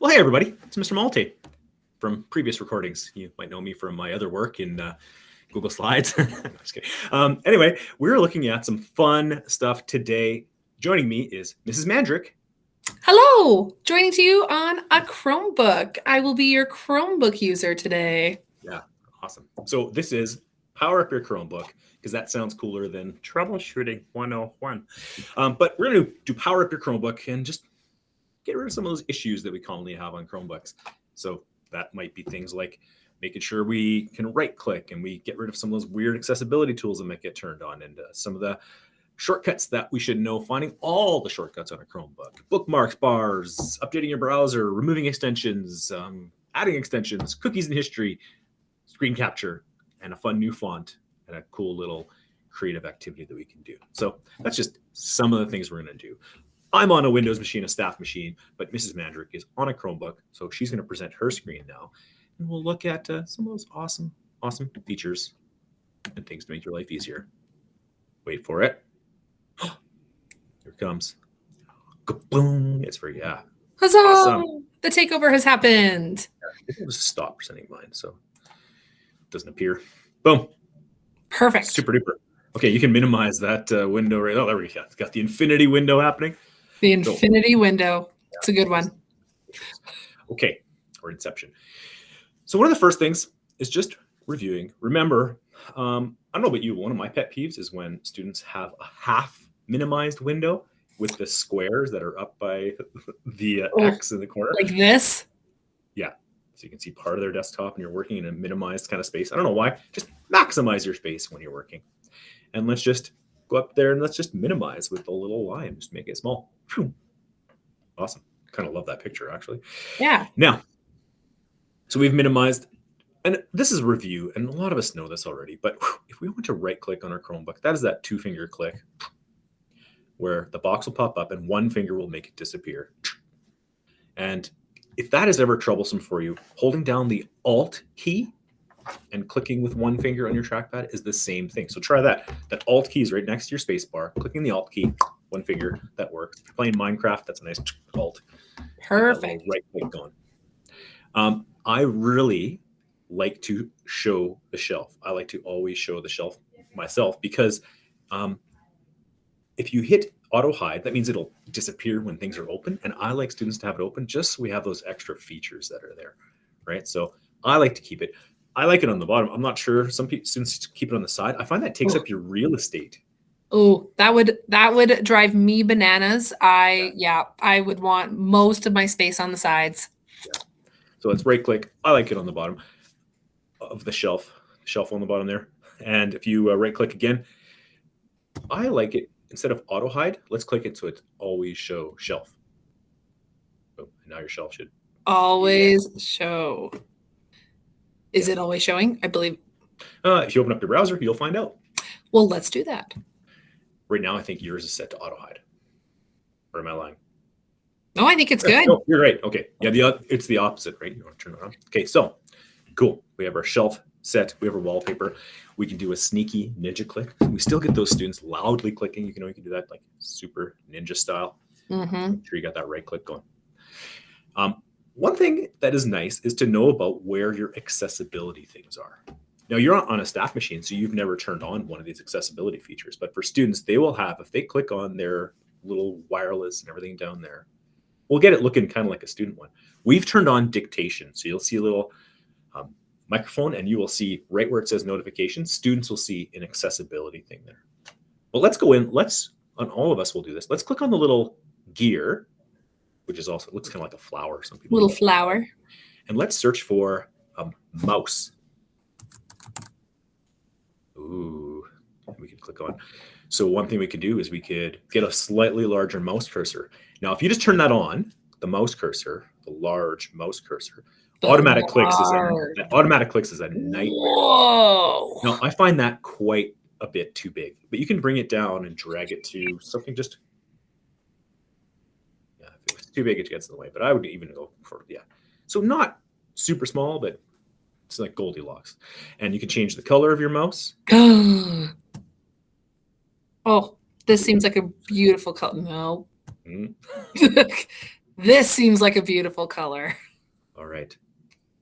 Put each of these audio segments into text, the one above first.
Well, hey, everybody. It's Mr. Malte from previous recordings. You might know me from my other work in Google Slides. Just kidding. Anyway, we're looking at some fun stuff today. Joining me is Mrs. Mandrick. Hello, joining to you on a Chromebook. I will be your Chromebook user today. Yeah, awesome. So this is Power Up Your Chromebook, because that sounds cooler than Troubleshooting 101. But we're going to do Power Up Your Chromebook and just get rid of some of those issues that we commonly have on Chromebooks. So that might be things like making sure we can right click and we get rid of some of those weird accessibility tools that might get turned on, and some of the shortcuts that we should know, finding all the shortcuts on a Chromebook, bookmarks, bars, updating your browser, removing extensions, adding extensions, cookies in history, screen capture, and a fun new font and a cool little creative activity that we can do. So that's just some of the things we're going to do. I'm on a Windows machine, a staff machine, but Mrs. Mandrick is on a Chromebook, so she's going to present her screen now, and we'll look at some of those awesome features and things to make your life easier. Wait for it. Here it comes. Boom! It's for yeah. Huzzah! Awesome. The takeover has happened. Yeah, it was stop presenting mine, so it doesn't appear. Boom. Perfect. Super duper. Okay, you can minimize that window right. Oh, there we go. It's got the infinity window happening. The infinity window. It's a good one. Okay, or Inception. So one of the first things is just reviewing. Remember, I don't know about you, one of my pet peeves is when students have a half minimized window with the squares that are up by the X in the corner. Like this? Yeah. So you can see part of their desktop and you're working in a minimized kind of space. I don't know why. Just maximize your space when you're working. And let's just go up there and let's just minimize with the little line. Just make it small. Whew. Awesome. Kind of love that picture, actually. Yeah. Now, so we've minimized, and this is a review, and a lot of us know this already, but if we want to right-click on our Chromebook, that is that two-finger click where the box will pop up and one finger will make it disappear. And if that is ever troublesome for you, holding down the Alt key and clicking with one finger on your trackpad is the same thing. So try that. That Alt key is right next to your space bar. Clicking the Alt key, one finger, that works. If you're playing Minecraft, that's a nice Alt. Perfect. Right click on. I really like to show the shelf. I like to always show the shelf myself because if you hit auto hide, that means it'll disappear when things are open. And I like students to have it open just so we have those extra features that are there, right? So I like to keep it. I like it on the bottom. I'm not sure. Some students keep it on the side. I find that takes up your real estate. Oh, that would drive me bananas. I would want most of my space on the sides. Yeah. So let's right click. I like it on the bottom of the shelf on the bottom there. And if you right click again, I like it instead of auto hide. Let's click it so it's always show shelf. Oh, and now your shelf should always show. Is it always showing? I believe. If you open up your browser, you'll find out. Well, let's do that. Right now, I think yours is set to auto hide. Or am I lying? No, I think it's good. No, you're right. Okay. Yeah, it's the opposite, right? You want to turn it on. Okay, so cool. We have our shelf set. We have our wallpaper. We can do a sneaky ninja click. We still get those students loudly clicking. You can do that like super ninja style. Mm-hmm. Make sure you got that right click going. One thing that is nice is to know about where your accessibility things are. Now, you're on a staff machine, so you've never turned on one of these accessibility features. But for students, they will have, if they click on their little wireless and everything down there, we'll get it looking kind of like a student one. We've turned on dictation. So you'll see a little microphone, and you will see right where it says notifications. Students will see an accessibility thing there. Well, let's go in. On all of us, we'll do this. Let's click on the little gear, which is also looks kind of like a flower. Some people little flower. And let's search for mouse. Ooh, we can click on. So one thing we could do is we could get a slightly larger mouse cursor. Now, if you just turn that on, the mouse cursor, the large mouse cursor, automatic clicks is a nightmare. Whoa. Now, I find that quite a bit too big, but you can bring it down and drag it to something just. If it's too big, it gets in the way, but I would even go for, So not super small, but it's like Goldilocks. And you can change the color of your mouse. Oh, this seems like a beautiful color. No. Mm-hmm. This seems like a beautiful color. All right.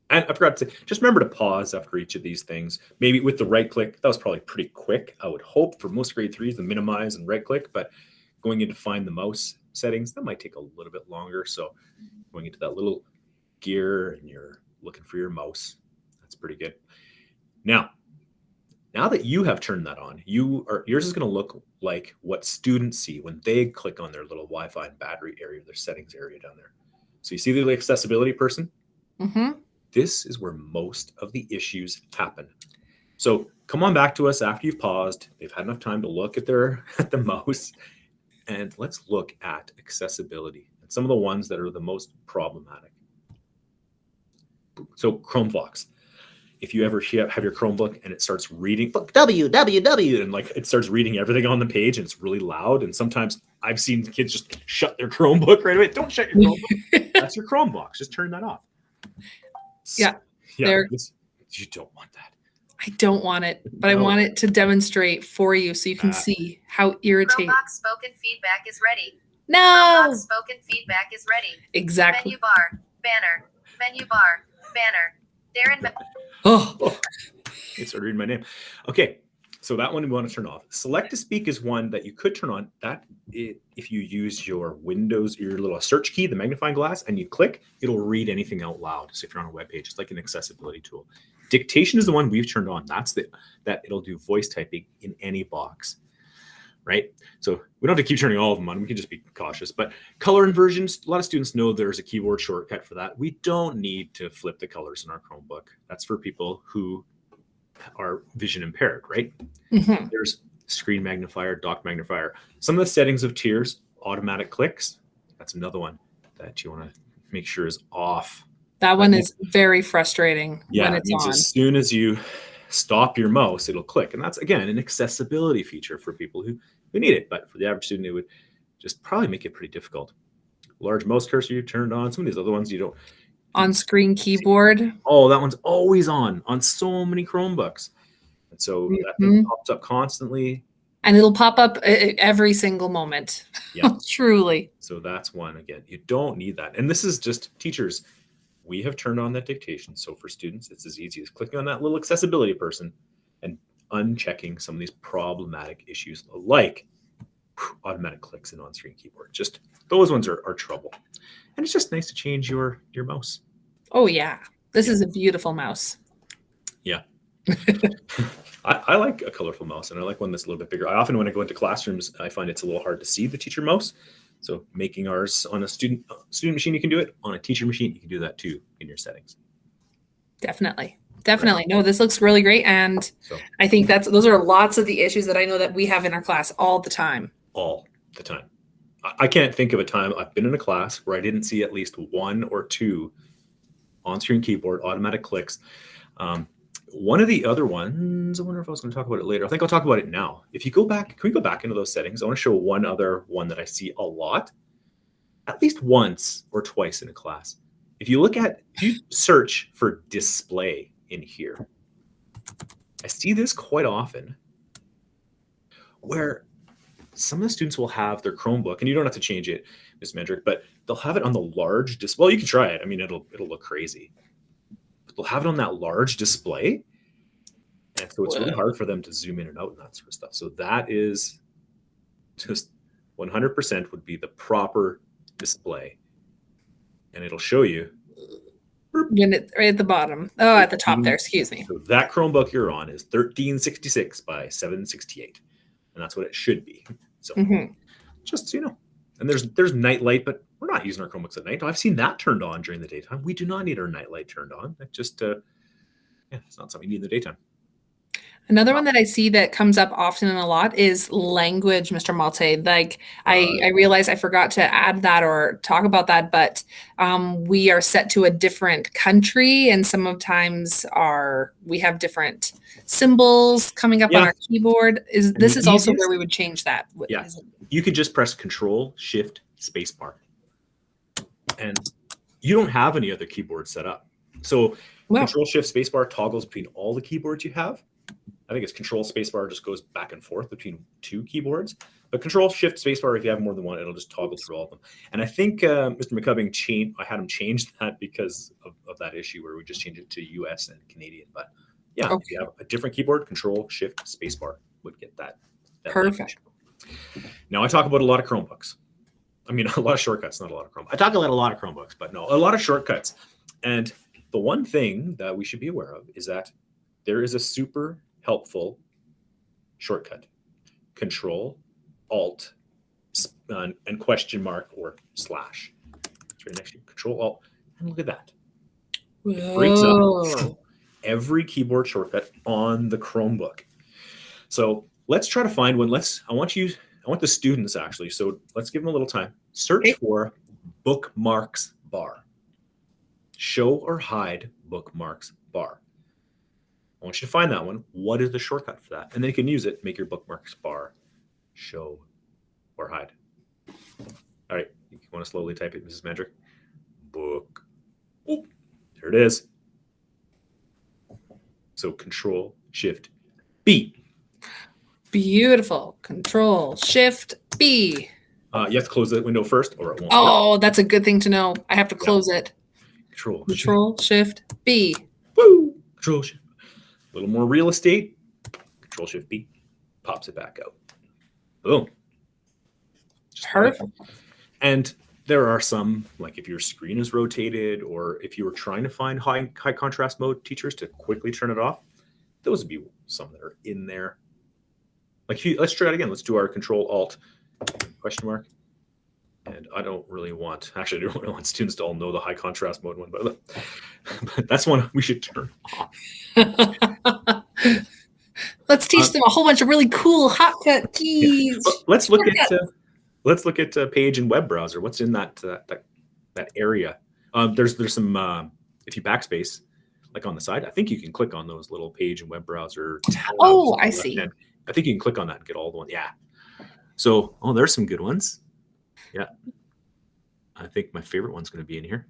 And I forgot to just remember to pause after each of these things. Maybe with the right click, that was probably pretty quick. I would hope for most grade threes to minimize and right click, but going in to find the mouse settings, that might take a little bit longer. So going into that little gear and you're looking for your mouse, that's pretty good. Now that you have turned that on, yours is going to look like what students see when they click on their little Wi-Fi and battery area, their settings area down there. So you see the accessibility person? Mm-hmm. This is where most of the issues happen. So come on back to us after you've paused. They've had enough time to look at the mouse, and let's look at accessibility and some of the ones that are the most problematic. So Chromevox. If you ever have your Chromebook and it starts reading www and like it starts reading everything on the page and it's really loud, and sometimes I've seen kids just shut their Chromebook right away. Don't shut your Chromebook. That's your Chromebox. Just turn that off. Yeah. You don't want that. I don't want it, but no. I want it to demonstrate for you so you can see how irritating. Chromebox spoken feedback is ready. No. Chromebox spoken feedback is ready. Exactly. Menu bar, banner, menu bar, banner. Darren. Oh. It started reading my name. Okay. So that one we want to turn off. Select to speak is one that you could turn on. If you use your Windows, your little search key, the magnifying glass, and you click, it'll read anything out loud. So if you're on a web page, it's like an accessibility tool. Dictation is the one we've turned on. That it'll do voice typing in any box, right? So we don't have to keep turning all of them on. We can just be cautious. But color inversions, a lot of students know there's a keyboard shortcut for that. We don't need to flip the colors in our Chromebook. That's for people who are vision impaired, right? Mm-hmm. There's screen magnifier, dock magnifier. Some of the settings of tiers, automatic clicks. That's another one that you want to make sure is off. That one is very frustrating when it's on. As soon as you stop your mouse, it'll click. And that's, again, an accessibility feature for people who need it. But for the average student, it would just probably make it pretty difficult. Large mouse cursor you turned on. Some of these other ones you don't. On-screen keyboard. Oh, that one's always on so many Chromebooks. And so that thing pops up constantly. And it'll pop up every single moment. Yeah. Truly. So that's one. Again, you don't need that. And this is just teachers. We have turned on that dictation. So for students, it's as easy as clicking on that little accessibility person and unchecking some of these problematic issues like automatic clicks and on-screen keyboard. Just those ones are trouble. And it's just nice to change your mouse. Oh, yeah. This is a beautiful mouse. Yeah. I like a colorful mouse, and I like one that's a little bit bigger. I often, when I go into classrooms, I find it's a little hard to see the teacher mouse. So making ours on a student machine, you can do it. On a teacher machine, you can do that too in your settings. Definitely. Right. No, this looks really great. And I think those are lots of the issues that I know that we have in our class all the time. All the time. I can't think of a time I've been in a class where I didn't see at least one or two on-screen keyboard, automatic clicks. One of the other ones, I wonder if I was going to talk about it later. I think I'll talk about it now. If you go back, can we go back into those settings? I want to show one other one that I see a lot, at least once or twice in a class. If you search for display in here, I see this quite often where some of the students will have their Chromebook, and you don't have to change it, Ms. Mendrick, but they'll have it on the large display. Well, you can try it. I mean, it'll look crazy. But they'll have it on that large display, and so it's really hard for them to zoom in and out and that sort of stuff. So that is just 100% would be the proper display, and it'll show you. Right at the bottom. Oh, at the top there. Excuse me. So that Chromebook you're on is 1366 by 768, and that's what it should be. So just so you know. And there's night light, but we're not using our Chromebooks at night. I've seen that turned on during the daytime. We do not need our night light turned on. That just it's not something you need in the daytime. Another one that I see that comes up often and a lot is language, Mr. Malte. Like I realize I forgot to add that or talk about that, but we are set to a different country, and sometimes we have different symbols coming up on our keyboard. This is also where we would change that. Yeah, you could just press Control Shift Spacebar, and you don't have any other keyboard set up. So Control Shift Spacebar toggles between all the keyboards you have. I think it's Control Spacebar just goes back and forth between two keyboards. But Control Shift Spacebar, if you have more than one, it'll just toggle through all of them. And I think Mr. McCubbing I had him change that because of that issue where we just changed it to US and Canadian. But yeah, Okay. if you have a different keyboard, Control Shift Spacebar would get that Perfect. language. Now I talk about a lot of Chromebooks. I mean, a lot of shortcuts, not a lot of Chromebooks. I talk about a lot of Chromebooks, but no, a lot of shortcuts. And the one thing that we should be aware of is that there is a super helpful shortcut. Control, Alt, and question mark or slash. It's right next to you. Control, Alt, and look at that. It brings up every keyboard shortcut on the Chromebook. So let's try to find one. I want the students actually. So let's give them a little time. Search for bookmarks bar. Show or hide bookmarks bar. I want you to find that one. What is the shortcut for that? And then you can use it, make your bookmarks bar show or hide. All right. You want to slowly type it, Mrs. Mandrick? Book. Oh, there it is. So Control Shift B. Beautiful. Control Shift B. You have to close that window first or it won't work. Oh, that's a good thing to know. I have to close it. Control Shift B. Woo! Control Shift. A little more real estate. Control Shift B. Pops it back out. Boom. Just Perfect. like and there are some, like if your screen is rotated or if you were trying to find high contrast mode teachers to quickly turn it off, those would be some that are in there. Like let's try it again. Let's do our Control Alt question mark. And I don't really want, actually, I don't really want students to all know the high contrast mode one, but that's one we should turn off. Let's teach them a whole bunch of really cool hotcut keys. Yeah. Let's look at page and web browser. What's in that area? There's some if you backspace, like on the side, I think you can click on those little page and web browser tabs. Oh, I see. I think you can click on that and get all the ones. Yeah. So, there's some good ones. Yeah. I think my favorite one's going to be in here.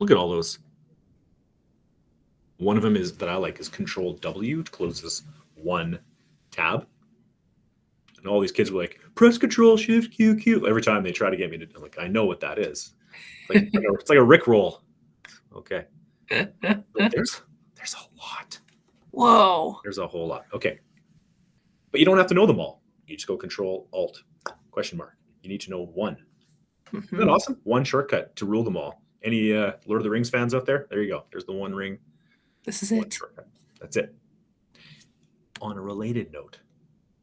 Look at all those. One of them is that I like is Control W, closes one tab. And all these kids were like, press Control Shift Q Q every time they try to get me to. I'm like, I know what that is. It's like a Rick roll. Okay. There's a lot. Whoa. There's a whole lot. Okay. But you don't have to know them all. You just go Control Alt question mark. You need to know one. Isn't that awesome? One shortcut to rule them all. Any Lord of the Rings fans out there? There you go. There's the one ring. This is it. Shortcut. That's it. On a related note,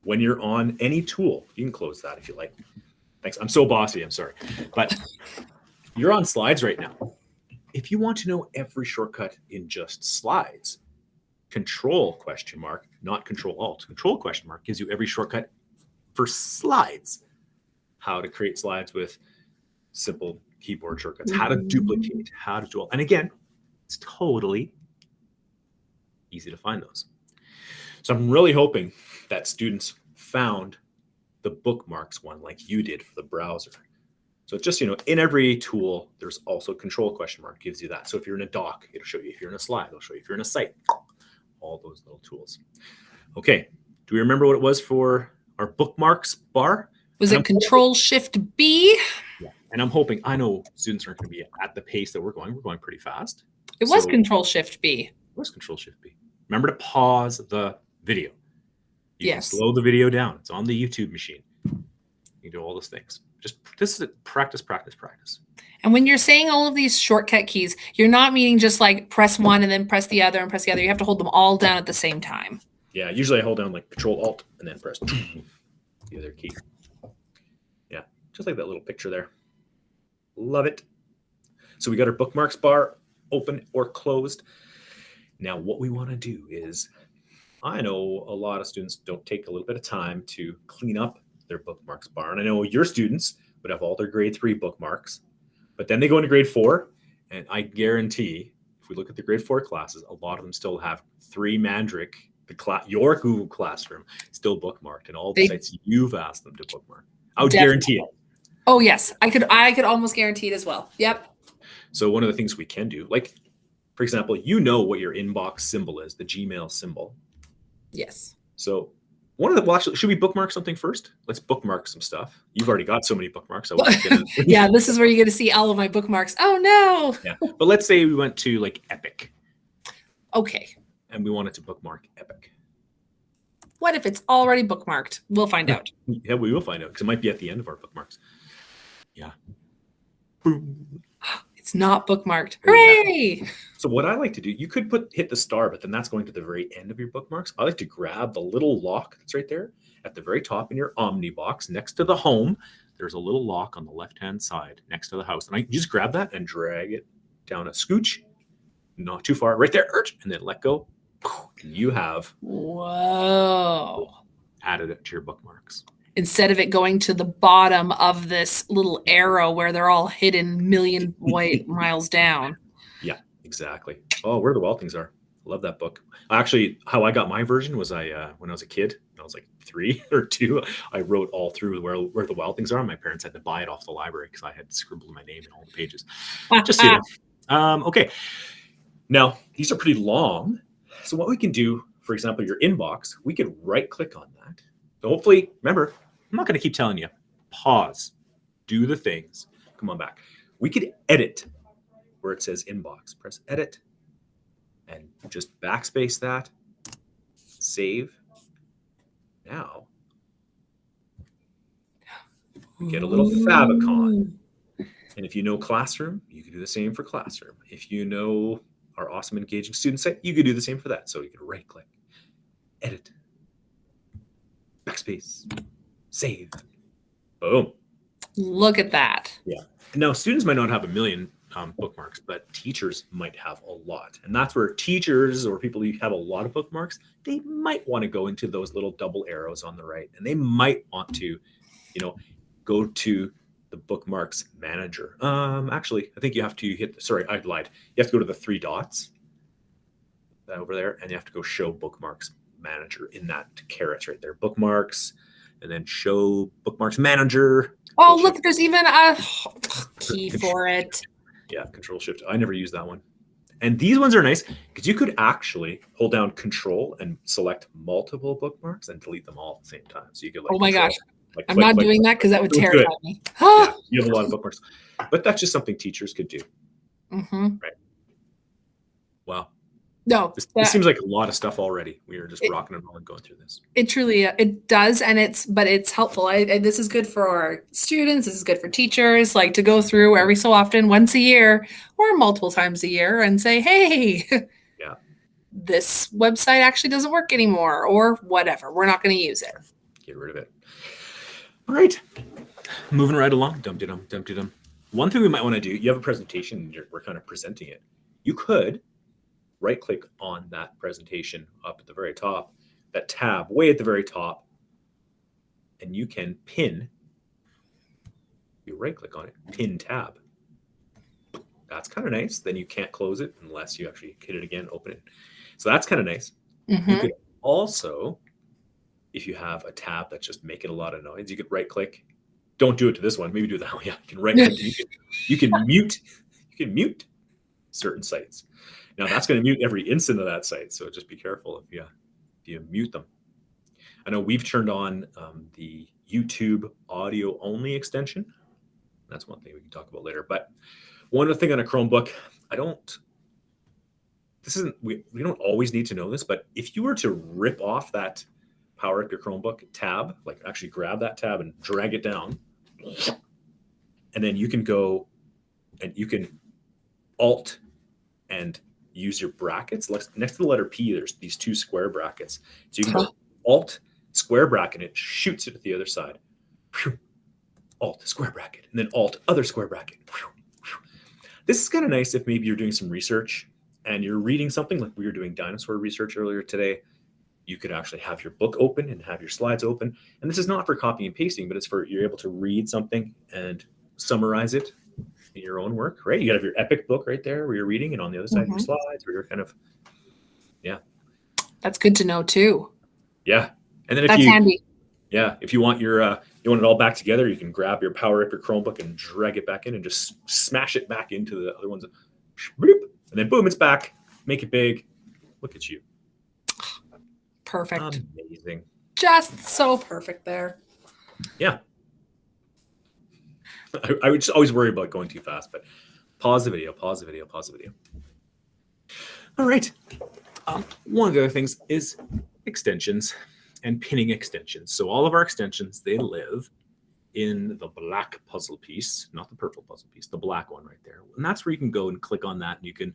when you're on any tool, you can close that if you like. Thanks. I'm so bossy. I'm sorry. But you're on slides right now. If you want to know every shortcut in just slides, Control question mark, not Control Alt. Control question mark gives you every shortcut for slides. How to create slides with simple keyboard shortcuts, how to duplicate, how to do all. And again, it's totally easy to find those. So I'm really hoping that students found the bookmarks one like you did for the browser. So just, in every tool, there's also Control question mark gives you that. So if you're in a doc, it'll show you. If you're in a slide, it'll show you. If you're in a site, all those little tools. Okay. Do we remember what it was for our bookmarks bar? Was it Control Shift B? Yeah. And I'm hoping, I know students aren't going to be at the pace that we're going. We're going pretty fast. It was Control Shift B. It was Control Shift B. Remember to pause the video. You Yes. can slow the video down. It's on the YouTube machine. You do all those things. This is practice, practice, practice. And when you're saying all of these shortcut keys, you're not meaning just like press one and then press the other and press the other. You have to hold them all down at the same time. Yeah, usually I hold down like Control Alt and then press the other key. Yeah, just like that little picture there. Love it. So we got our bookmarks bar open or closed. Now what we want to do is, I know a lot of students don't take a little bit of time to clean up their bookmarks bar. And I know your students would have all their grade 3 bookmarks, but then they go into grade 4. And I guarantee if we look at the grade 4 classes, a lot of them still have 3 Mandrick, your Google Classroom still bookmarked and all the sites you've asked them to bookmark. I would guarantee it. Oh yes. I could almost guarantee it as well. Yep. So one of the things we can do, like for example, what your inbox symbol is, the Gmail symbol. Yes. So Actually, should we bookmark something first? Let's bookmark some stuff. You've already got so many bookmarks. I wasn't gonna. Yeah, this is where you get to see all of my bookmarks. Oh no. Yeah, but let's say we went to like Epic Okay. and we wanted to bookmark Epic. What if it's already bookmarked? We'll find out. Yeah, we will find out because it might be at the end of our bookmarks. Yeah. Boom. It's not bookmarked. Oh, yeah. Hooray! So what I like to do, you could hit the star, but then that's going to the very end of your bookmarks. I like to grab the little lock that's right there at the very top in your Omni box next to the home. There's a little lock on the left-hand side next to the house. And I just grab that and drag it down a scooch, not too far, right there, and then let go. And you have added it to your bookmarks. Instead of it going to the bottom of this little arrow where they're all hidden million white miles down. Yeah, exactly. Oh, Where the Wild Things Are. Love that book. Actually, how I got my version was when I was a kid, I was like 3 or 2, I wrote all through where the Wild Things Are. My parents had to buy it off the library because I had scribbled my name in all the pages. Just so you know. Okay. Now, these are pretty long. So what we can do, for example, your inbox, we could right click on that. So hopefully, remember, I'm not going to keep telling you, pause, do the things. Come on back. We could edit where it says inbox. Press edit and just backspace that. Save. Now, we get a little favicon. And if you know Classroom, you can do the same for Classroom. If you know our awesome engaging student site, you could do the same for that. So you can right click, edit, backspace, save. Boom. Look at that. Yeah. Now, students might not have a million bookmarks, but teachers might have a lot. And that's where teachers or people who have a lot of bookmarks, they might want to go into those little double arrows on the right. And they might want to, go to the bookmarks manager. Actually, I think you have to I lied. You have to go to the 3 dots over there, and you have to go show bookmarks manager in that caret right there. Bookmarks, and then show bookmarks manager. Oh, look, there's even a key for it. Yeah, Control Shift. I never use that one. And these ones are nice because you could actually hold down Control and select multiple bookmarks and delete them all at the same time. So you could oh my gosh. I'm not doing that because that would terrify me. Yeah, you have a lot of bookmarks. But that's just something teachers could do. Mm-hmm. Right. Wow. No, this seems like a lot of stuff already. We are just rocking and rolling going through this. It truly it does, and it's helpful. This is good for our students. This is good for teachers, like to go through every so often, once a year or multiple times a year, and say, "Hey, yeah, this website actually doesn't work anymore," or whatever. We're not going to use it. Get rid of it. All right, moving right along. Dum-de-dum. One thing we might want to do. You have a presentation. And we're kind of presenting it. You could right click on that presentation up at the very top, that tab way at the very top, and you can pin. You right click on it, pin tab. That's kind of nice. Then you can't close it unless you actually hit it again, open it. So that's kind of nice. Mm-hmm. You could also, if you have a tab that's just making a lot of noise, you could right click. Don't do it to this one. Maybe do that one. Yeah, you can right click. You can mute. You can mute certain sites. Now that's going to mute every instant of that site, so just be careful if you mute them. I know we've turned on the YouTube audio only extension. That's one thing we can talk about later. But one other thing on a Chromebook, we don't always need to know this, but if you were to rip off that Power Up Your Chromebook tab, like actually grab that tab and drag it down, and then you can go and you can Alt and use your brackets. Next to the letter P, there's these 2 square brackets. So you can go Alt, square bracket, it shoots it at the other side. Alt, square bracket, and then Alt, other square bracket. This is kind of nice if maybe you're doing some research and you're reading something like we were doing dinosaur research earlier today. You could actually have your book open and have your slides open. And this is not for copying and pasting, but it's for you're able to read something and summarize it in your own work, right? You have your Epic book right there where you're reading, and on the other side of your slides where you're kind of, That's good to know too. Yeah. And then That's handy. Yeah, if you want you want it all back together, you can grab your Power Up Your Chromebook and drag it back in and just smash it back into the other ones. Bloop, and then boom, it's back. Make it big. Look at you. Perfect. Amazing. just so perfect there. Yeah. I would just always worry about going too fast, but pause the video, pause the video, pause the video. All right. One of the other things is extensions and pinning extensions. So all of our extensions, they live in the black puzzle piece, not the purple puzzle piece, the black one right there. And that's where you can go and click on that and you can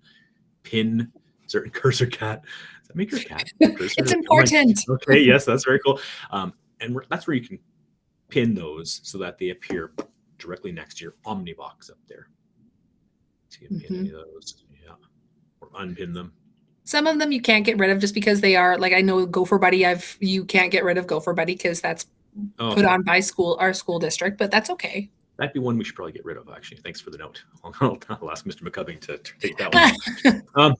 pin certain cursor cat. Does that make your cat cursor? It's important. Okay, yes, that's very cool. And that's where you can pin those so that they appear directly next to your Omnibox up there. So you can pin any of those, yeah, or unpin them. Some of them you can't get rid of just because they are like I know Gopher Buddy. You can't get rid of Gopher Buddy because that's put on by our school district, but that's okay. That'd be one we should probably get rid of. Actually, thanks for the note. I'll ask Mr. McCubbing to take that one.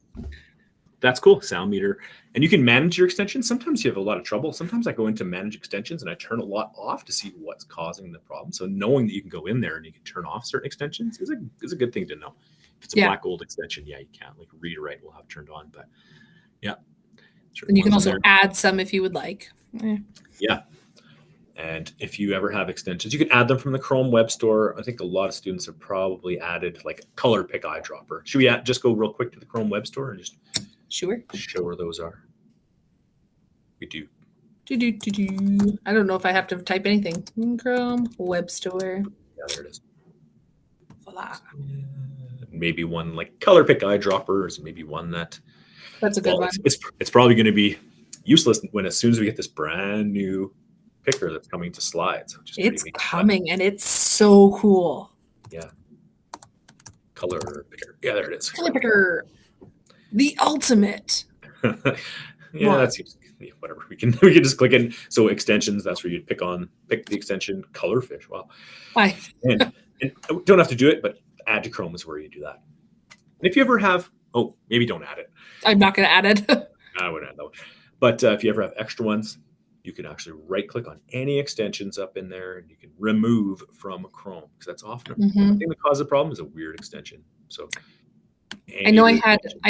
That's cool. Sound meter, and you can manage your extensions. Sometimes you have a lot of trouble. Sometimes I go into manage extensions and I turn a lot off to see what's causing the problem. So knowing that you can go in there and you can turn off certain extensions is a good thing to know. If it's a black gold extension, yeah, you can't. Like read or write will have turned on, but yeah. And you can also add some if you would like. Yeah. And if you ever have extensions, you can add them from the Chrome Web Store. I think a lot of students have probably added like color pick eyedropper. Should we just go real quick to the Chrome Web Store and just show where those are? We do. I don't know if I have to type anything. Chrome Web Store. Yeah, there it is. Voila. Maybe one like color pick eyedroppers, maybe one that's a good one. It's probably going to be useless as soon as we get this brand new picker that's coming to slides. It's coming and it's so cool. Yeah. Color picker. Yeah, there it is. Color picker. The ultimate. Yeah, that seems whatever. We can just click in. So extensions, that's where you'd pick the extension colorfish. Wow. Hi. and don't have to do it, but add to Chrome is where you do that. And if you ever have, maybe don't add it. I'm not going to add it. I wouldn't add that one. But if you ever have extra ones, you can actually right click on any extensions up in there and you can remove from Chrome because that's often the thing that causes a problem is a weird extension. So I know I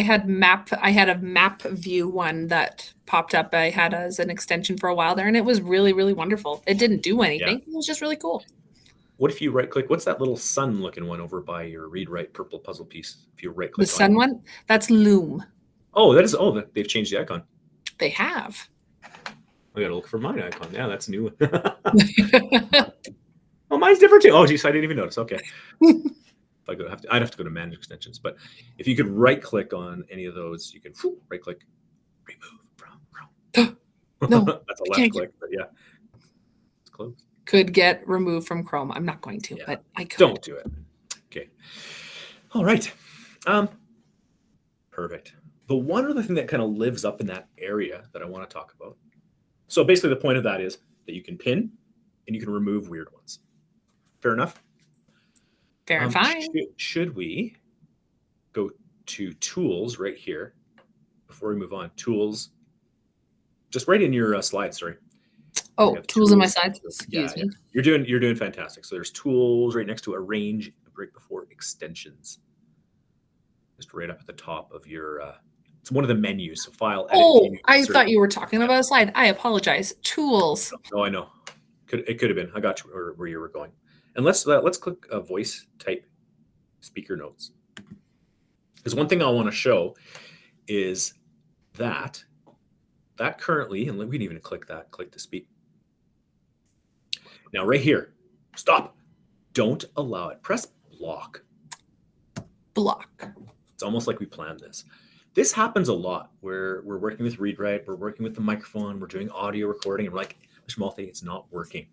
had a map view one that popped up. I had as an extension for a while there and it was really, really wonderful. It didn't do anything. It was just really cool. What if you right click? What's that little sun looking one over by your read write purple puzzle piece? If you right click the sun one, that's Loom. Oh, they've changed the icon. They have. I gotta look for mine icon. Yeah, that's new. Oh, mine's different too. Oh, geez, I didn't even notice. Okay. I'd have to go to manage extensions. But if you could right click on any of those, you can right click, remove from Chrome. No, that's a left click, but yeah, it's closed. Could get removed from Chrome. I'm not going to, but I could. Don't do it. Okay. All right. Perfect. The one other thing that kind of lives up in that area that I want to talk about. So basically the point of that is that you can pin and you can remove weird ones. Fair enough? Fair and fine. Should we go to tools right here before we move on? Tools. Just right in your slides, sorry. Oh, tools in my slides. Excuse me. You're doing fantastic. So there's tools right next to arrange right before extensions. Just right up at the top of your it's one of the menus. So file, edit. Oh, I thought you were talking about a slide. I apologize. Tools. Oh, I know. It could have been. I got you where you were going. And let's click voice type speaker notes. Because one thing I want to show is that currently, and we can even click to speak. Now right here, stop. Don't allow it. Press block. Block. It's almost like we planned this. This happens a lot where we're working with ReadWrite, we're working with the microphone, we're doing audio recording, and we're like, Mr. Malte, it's not working.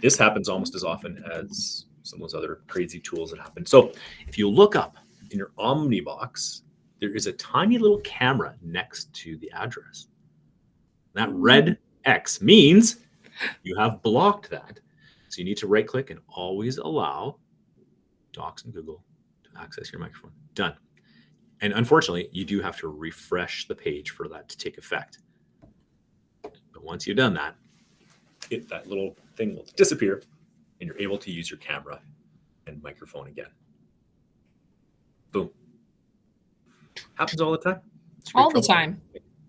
This happens almost as often as some of those other crazy tools that happen. So if you look up in your Omnibox, there is a tiny little camera next to the address. That red X means you have blocked that. So you need to right click and always allow Docs and Google to access your microphone. Done. And unfortunately, you do have to refresh the page for that to take effect. But once you've done that, that little thing will disappear and you're able to use your camera and microphone again. Boom. Happens all the time. All the time.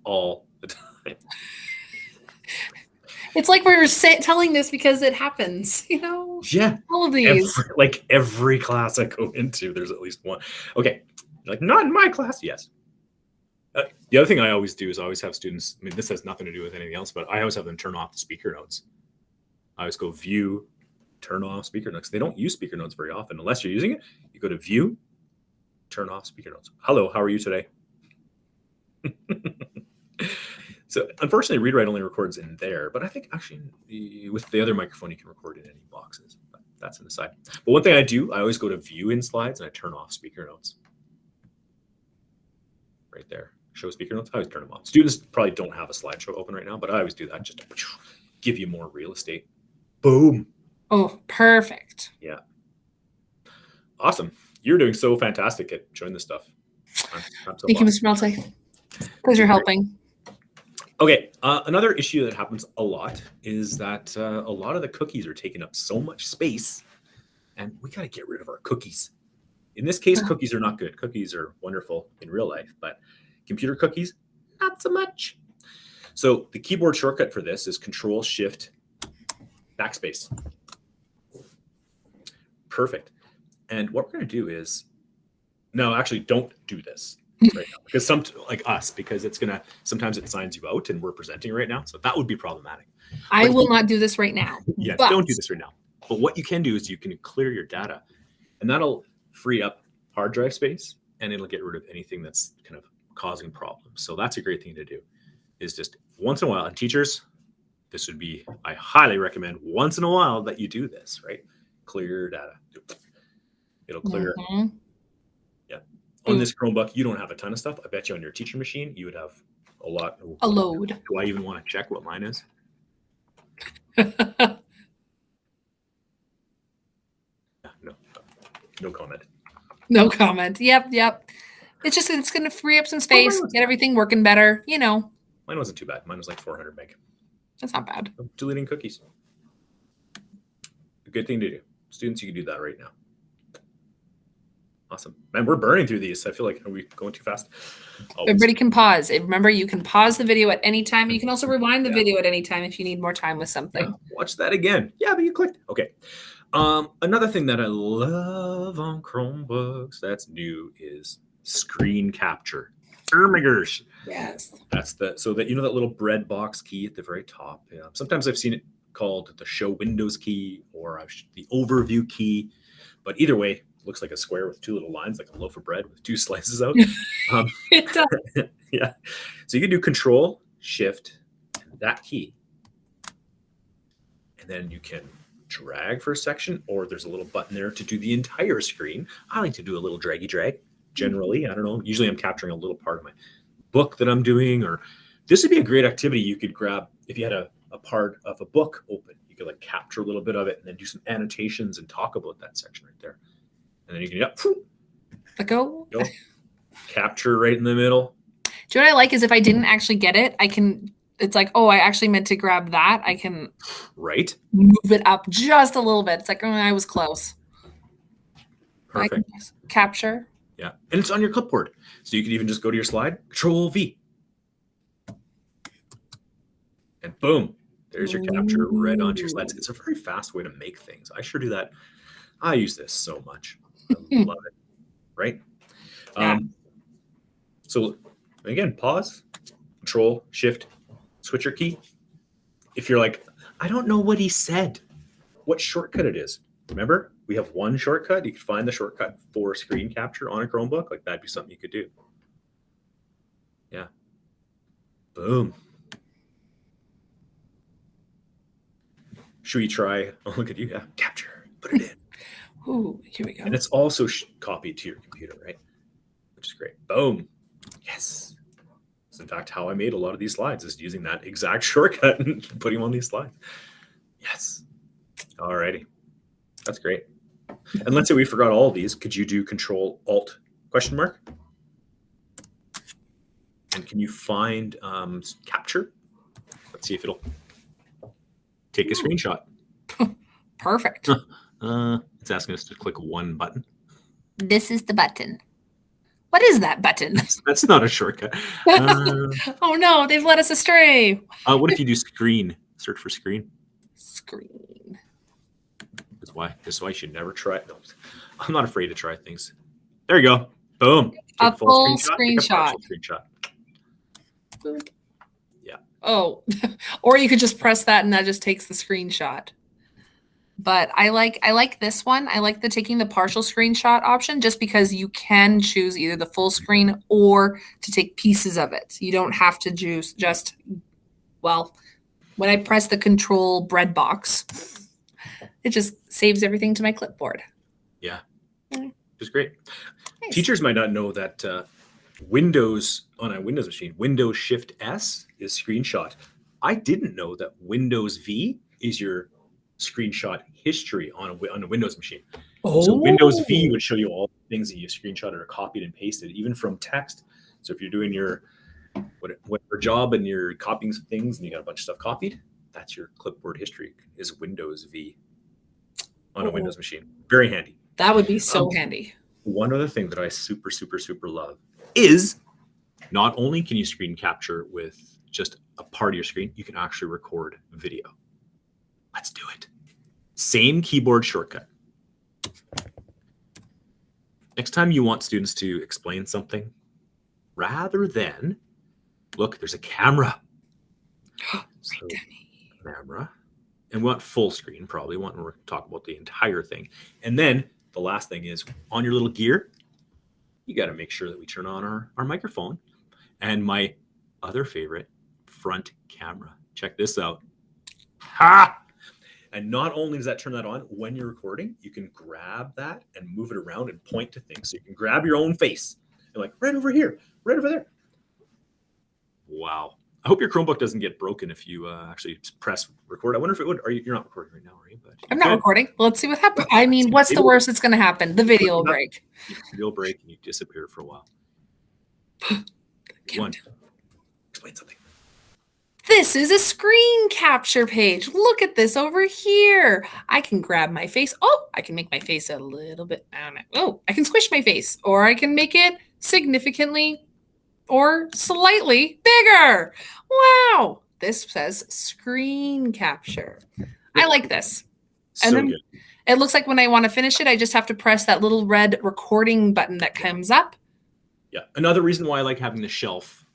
All the time. It's like we were telling this because it happens, Yeah. all of these. Every class I go into, there's at least one. Okay. You're like, not in my class. Yes. The other thing I always do is I always have students, I mean, this has nothing to do with anything else, but I always have them turn off the speaker notes. I always go view, turn off speaker notes. They don't use speaker notes very often. Unless you're using it, you go to view, turn off speaker notes. Hello, how are you today? So unfortunately, read-write only records in there, but I think actually with the other microphone, you can record in any boxes. But that's an aside. But one thing I do, I always go to view in slides and I turn off speaker notes. Right there. Show speaker notes. I always turn them off. Students probably don't have a slideshow open right now, but I always do that just to give you more real estate. Boom. Oh, perfect. Yeah. Awesome. You're doing so fantastic at showing this stuff. I'm so Thank you, lost. Mr. Malte. Because you're helping. Okay. Another issue that happens a lot is that a lot of the cookies are taking up so much space, and we got to get rid of our cookies. In this case, cookies are not good. Cookies are wonderful in real life, but computer cookies, not so much. So the keyboard shortcut for this is Control Shift Backspace. Perfect. And what we're going to do is, no, actually don't do this right now, because because it's going to, sometimes it signs you out and we're presenting right now. So that would be problematic. I will not do this right now. Yeah, but don't do this right now. But what you can do is you can clear your data, and that'll free up hard drive space, and it'll get rid of anything that's kind of causing problems. So that's a great thing to do, is just once in a while. And teachers, this would be, I highly recommend once in a while that you do this, right? Clear your data. It'll clear. Mhm. Yeah. On this Chromebook, you don't have a ton of stuff. I bet you on your teacher machine, you would have a lot. A load. Do I even want to check what mine is? No comment. No comment. Yep. It's going to free up some space, get everything working better. Mine wasn't too bad. Mine was like 400 meg. That's not bad. I'm deleting cookies. A good thing to do. Students, you can do that right now. Awesome. Man, we're burning through these. I feel like, are we going too fast? Everybody can pause. Remember, you can pause the video at any time. You can also rewind the video at any time if you need more time with something. Yeah, watch that again. Yeah, but you clicked. Okay. Another thing that I love on Chromebooks that's new is screen capture. Oh my gosh. Yes. That's so that, that little bread box key at the very top. Yeah. Sometimes I've seen it called the show windows key or the overview key, but either way, it looks like a square with two little lines, like a loaf of bread with two slices out. It does. Yeah. So you can do Control Shift that key, and then you can drag for a section, or there's a little button there to do the entire screen. I like to do a little draggy drag. Generally, I don't know. Usually I'm capturing a little part of my book that I'm doing, or this would be a great activity you could grab if you had a part of a book open. You could capture a little bit of it and then do some annotations and talk about that section right there. And then you can Go. Capture right in the middle. Do you know what I like is if I didn't actually get it, it's like, oh, I actually meant to grab that. I can move it up just a little bit. It's like, oh, I was close. Perfect. Capture. Yeah. And it's on your clipboard. So you can even just go to your slide, Control V. And boom, there's your capture right onto your slides. It's a very fast way to make things. I sure do that. I use this so much. I love it. Right? Yeah. So again, pause, Control, Shift, switcher key. If you're like, I don't know what he said, what shortcut it is. Remember, we have one shortcut. You can find the shortcut for screen capture on a Chromebook. That'd be something you could do. Yeah. Boom. Should we try? Oh, look at you. Yeah. Capture. Put it in. Ooh, here we go. And it's also copied to your computer, right? Which is great. Boom. Yes. It's in fact how I made a lot of these slides, is using that exact shortcut and putting them on these slides. Yes. All righty. That's great. And let's say we forgot all of these. Could you do Control Alt ? And can you find capture? Let's see if it'll take a screenshot. Perfect. It's asking us to click one button. This is the button. What is that button? That's not a shortcut. Oh no, they've led us astray. What if you do screen Search for screen. Screen. That's why you should never try it. No, I'm not afraid to try things. There you go. Boom. A full take a screenshot. partial screenshot. Boop. Yeah. Oh, or you could just press that and that just takes the screenshot. But I like this one. I like the taking the partial screenshot option just because you can choose either the full screen or to take pieces of it. You don't have to just well, when I press the control bread box, it just saves everything to my clipboard. Yeah. Mm. Which is great. Nice. Teachers might not know that Windows on a Windows machine, Windows Shift S is screenshot. I didn't know that Windows V is your screenshot history on a Windows machine. So Windows V would show you all the things that you screenshotted or copied and pasted, even from text. So if you're doing your whatever job and you're copying some things and you got a bunch of stuff copied, that's your clipboard history is Windows V on a Windows machine. Very handy. That would be so handy. One other thing that I super love is not only can you screen capture with just a part of your screen, you can actually record video. Let's do it. Same keyboard shortcut. Next time you want students to explain something, rather than, look, there's a camera. So, camera. And we want full screen, probably. We want to talk about the entire thing. And then the last thing is on your little gear, you got to make sure that we turn on our microphone and my other favorite, front camera. Check this out. Ha! And not only does that turn that on when you're recording, you can grab that and move it around and point to things. So you can grab your own face and like right over here, right over there. Wow. I hope your Chromebook doesn't get broken if you actually press record. I wonder if it would. You're not recording right now, are you? But I'm not recording. Let's see what happens. I mean, what's the worst that's going to happen? The video will break. The video will break and you disappear for a while. One. Explain something. This is a screen capture page. Look at this over here. I can grab my face. Oh, I can make my face a little bit. Oh, I can squish my face, or I can make it significantly or slightly bigger. Wow. This says screen capture. I like this. And then good. It looks like when I want to finish it, I just have to press that little red recording button that comes up. Yeah. Another reason why I like having the shelf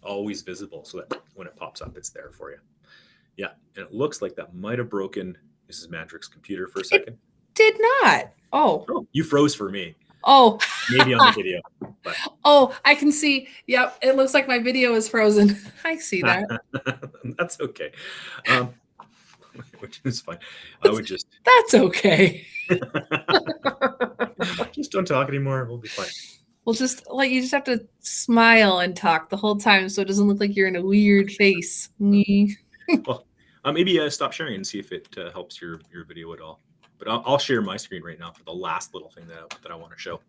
always visible so that when it pops up, it's there for you. Yeah. And it looks like that might have broken Mrs. Mandrick's computer for a second. Did not. Oh, you froze for me. Oh, maybe on the video. But. Oh, I can see. Yep. It looks like my video is frozen. I see that. That's okay. Which is fine. I would just. That's okay. Just don't talk anymore. We'll be fine. We'll just you just have to smile and talk the whole time so it doesn't look like you're in a weird face. Well, maybe stop sharing and see if it helps your video at all. But I'll share my screen right now for the last little thing that I want to show.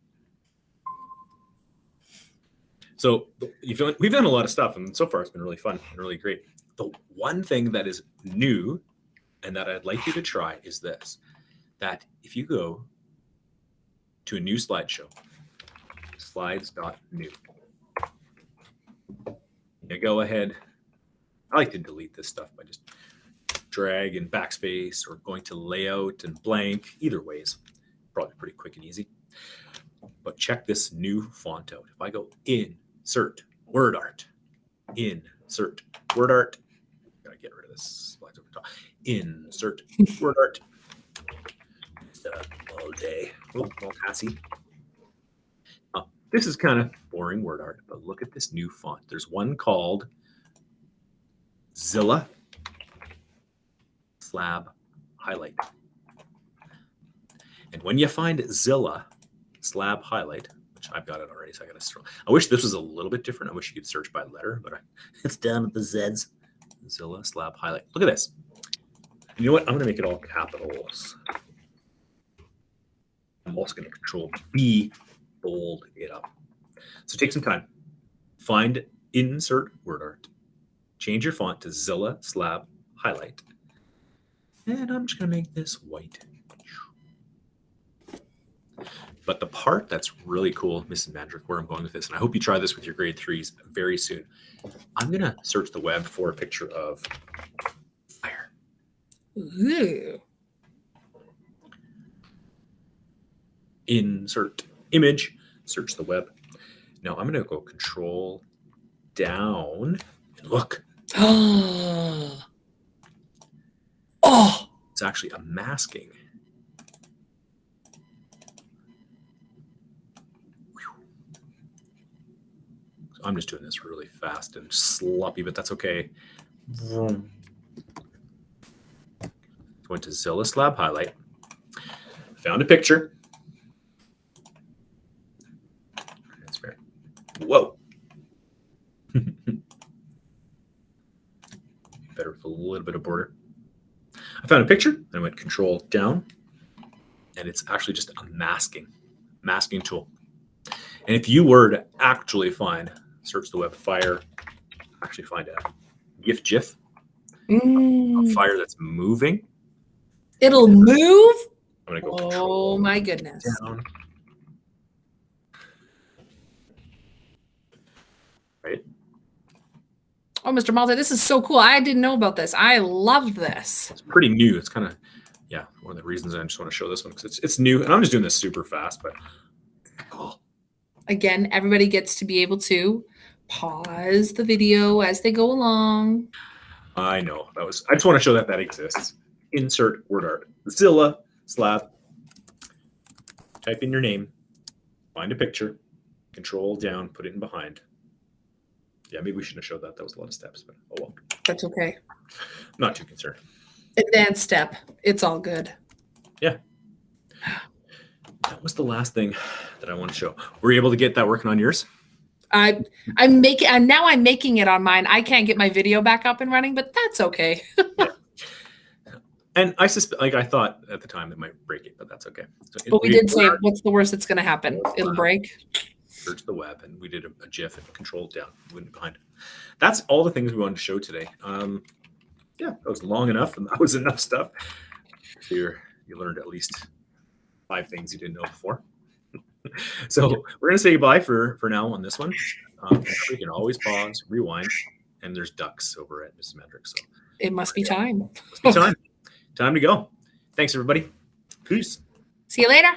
So we've done a lot of stuff, and so far it's been really fun and really great. The one thing that is new and that I'd like you to try is this, that if you go to a new slideshow, slides.new, you go ahead. I like to delete this stuff by just drag and backspace or going to layout and blank. Either way is probably pretty quick and easy. But check this new font out. If I go insert word art, insert word art, gotta get rid of this slides over top. Insert word art. All day. Oh, all passy. This is kind of boring word art, but look at this new font. There's one called Zilla Slab Highlight. And when you find Zilla Slab Highlight, which I've got it already, so I got to scroll. I wish this was a little bit different. I wish you could search by letter, but it's down at the Z's. Zilla Slab Highlight. Look at this. And you know what? I'm going to make it all capitals. I'm also going to Control B, bold it up. So take some time. Find insert word art. Change your font to Zilla Slab Highlight. And I'm just going to make this white. But the part that's really cool, Mrs. Mandrick, where I'm going with this, and I hope you try this with your grade 3s very soon. I'm going to search the web for a picture of fire. Ooh. Insert image, search the web. Now I'm going to go control down and look. Oh. It's actually a masking. So I'm just doing this really fast and sloppy, but that's okay. Went to Zilla Slab Highlight. Found a picture. That's fair. Whoa. Better with a little bit of border. I found a picture and I went control down, and it's actually just a masking tool. And if you were to actually search the web fire, actually find a GIF, a fire that's moving. It'll move? I'm going to go Oh control my goodness. down. Right? Oh, Mr. Malta, this is so cool. I didn't know about this. I love this. It's pretty new. It's kind of, yeah, one of the reasons I just want to show this one because it's new. And I'm just doing this super fast, but oh. Again, everybody gets to be able to pause the video as they go along. I know. I just want to show that exists. Insert word art. Zilla Slab. Type in your name. Find a picture. Control down. Put it in behind. Yeah, maybe we shouldn't have showed that. That was a lot of steps, but oh well. That's okay. I'm not too concerned. Advanced step. It's all good. Yeah. That was the last thing that I want to show. Were you able to get that working on yours? I'm now I'm making it on mine. I can't get my video back up and running, but that's okay. Yeah. And I suspect, I thought at the time it might break it, but that's okay. So But we did say, what's the worst that's going to happen? It'll break. Search the web, and we did a GIF and control down, went behind. That's all the things we wanted to show today. Yeah, that was long enough, and that was enough stuff. So you learned at least 5 things you didn't know before. So we're going to say goodbye for now on this one. We can always pause, rewind, and there's ducks over at Mrs. Metric. So It must be time. must be time to go. Thanks, everybody. Peace. See you later.